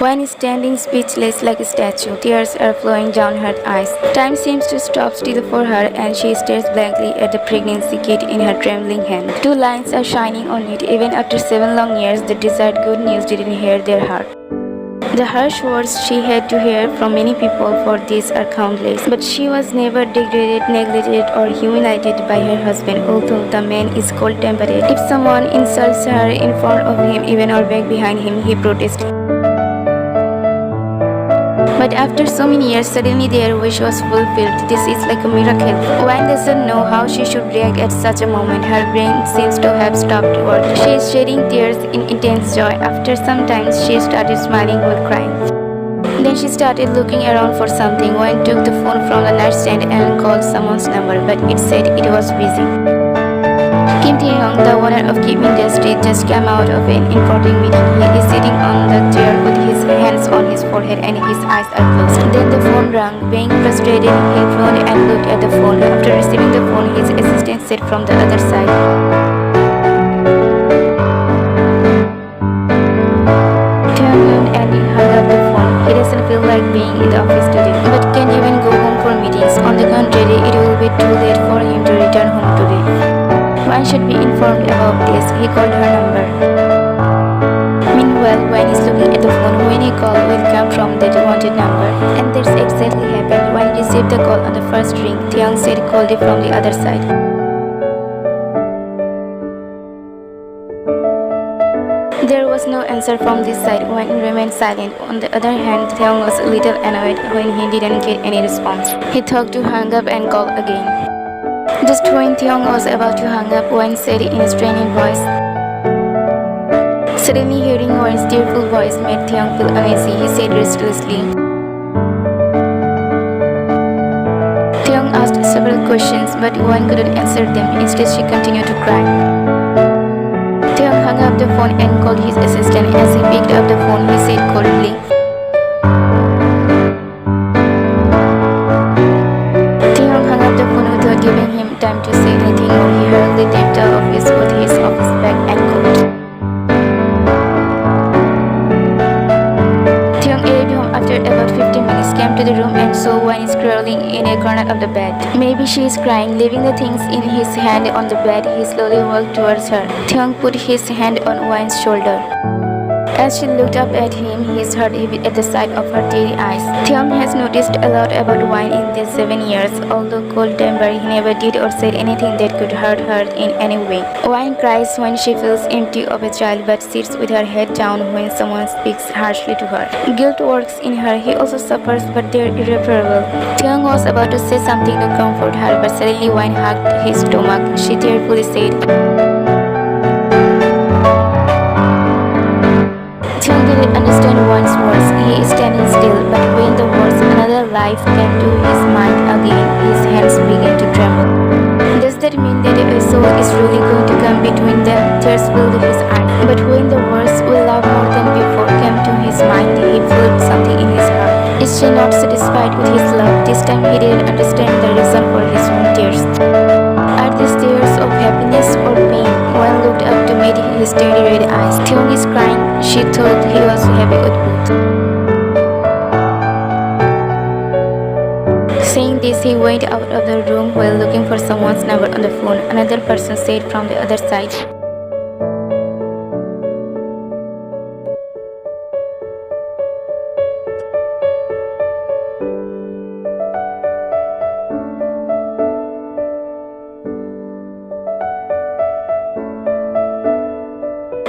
Wine is standing speechless like a statue. Tears are flowing down her eyes. Time seems to stop still for her, and she stares blankly at the pregnancy kit in her trembling hand. Two lines are shining on it. Even after 7 long years, the desired good news didn't hear their heart. The harsh words she had to hear from many people for this are countless, but she was never degraded, neglected, or humiliated by her husband, although the man is cold-tempered. If someone insults her in front of him, even or back behind him, he protests. But after so many years, suddenly their wish was fulfilled. This is like a miracle. Wine doesn't know how she should react at such a moment. Her brain seems to have stopped working. She is shedding tears in intense joy. After some time, she started smiling while crying. Then she started looking around for something. Wine took the phone from the nightstand and called someone's number, but it said it was busy. Kim Tae-hyung, the owner of Kim Industries, just came out of an important meeting. He is sitting on the chair with his hands on his forehead and his eyes are closed. Then the phone rang. Being frustrated, he frowned and looked at the phone. After receiving the phone, his assistant said from the other side, Tae-hyung, and he hung up the phone. He doesn't feel like being in the office today, but can't even go home for meetings. On the contrary, it will be too late for him to return home today. One should be informed about this. He called her number. Meanwhile, Wayne is looking at the phone when a call will come from the wanted number. And that's exactly happened. When he received the call on the first ring, Tae-hyung said called it from the other side. There was no answer from this side. Wayne remained silent. On the other hand, Tae-hyung was a little annoyed when he didn't get any response. He thought to hang up and call again. Just when Tae-hyung was about to hang up, Wayne said in a straining voice. Suddenly hearing Wayne's tearful voice made Tae-hyung feel uneasy. He said restlessly. Tae-hyung asked several questions, but Wayne couldn't answer them. Instead, she continued to cry. Tae-hyung hung up the phone and called his assistant. As he picked up the phone, he said coldly, Tae-hyung hung up the phone without giving him time to say anything more. He hurriedly left the office with his office bag and coat. Tae-hyung arrived home after about 15 minutes, came to the room and saw Wayne is crawling in a corner of the bed. Maybe she is crying. Leaving the things in his hand on the bed, he slowly walked towards her. Tae-hyung put his hand on Wayne's shoulder. As she looked up at him, his heart heaved at the sight of her teary eyes. Tae-hyung has noticed a lot about Wayne in these 7 years. Although cold-tempered, he never did or said anything that could hurt her in any way. Wayne cries when she feels empty of a child, but sits with her head down when someone speaks harshly to her. Guilt works in her. He also suffers, but they're irreparable. Tae-hyung was about to say something to comfort her, but suddenly Wayne hugged his stomach. She tearfully said, Tae-hyung didn't understand Wayne's words. He is standing still, but when the words another life came to his mind again, his hands began to tremble. Does that mean that a soul is really going to come between them? Tears filled his eyes. But when the words "we love more than before" came to his mind, he felt something in his heart. Is she not satisfied with his love? This time he didn't understand the reason for his own tears. Are these tears of happiness or pain? Wayne looked up to meet his steady red eyes. Tae-hyung is crying. She thought he was happy with both. Saying this, he went out of the room while looking for someone's number on the phone. Another person said from the other side,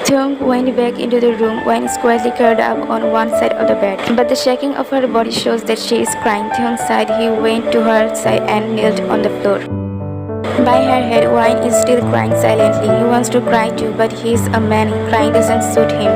Tae-hyung went back into the room. Wayne is quietly curled up on one side of the bed, but the shaking of her body shows that she is crying. Tae-hyung sighed. He went to her side and knelt on the floor. By her head, Wayne is still crying silently. He wants to cry too, but he is a man. Crying doesn't suit him.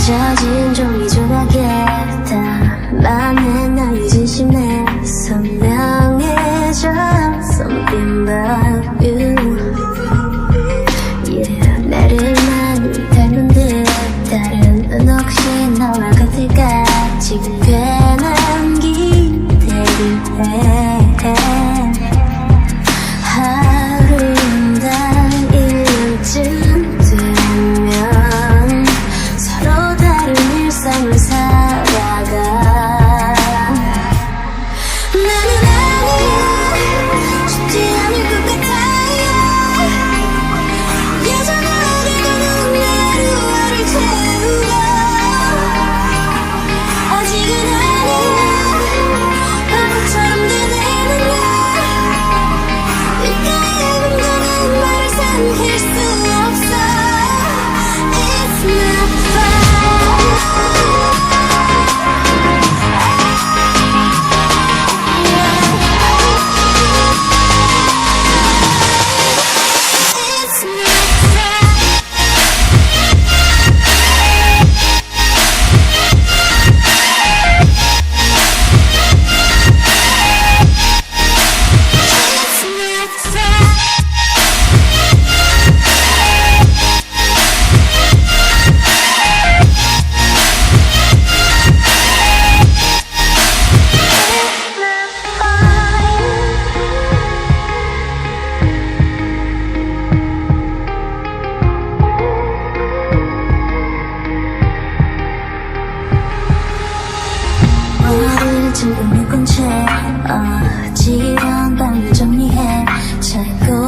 젖은 종이 조각에다 많은 너의 진심에 선명해져 Something about you yeah. 나를 많이 닮은 듯 다른 넌 혹시 너와 같을까 지금 괜한 기대를 해 하루당 1년쯤 되면 서로 다른 일상을 살아가 나는 아니야 쉽지 않을 것 같아요 예전하게도 넌 하루하루 채우고 아직은 아니야 바보처럼 되뇌는 날 입가에 묻어난 말을 삼킬 수 없어 It's not fine It's not 너를 지금 묶은 채 어지러운 밤을 정리해 자고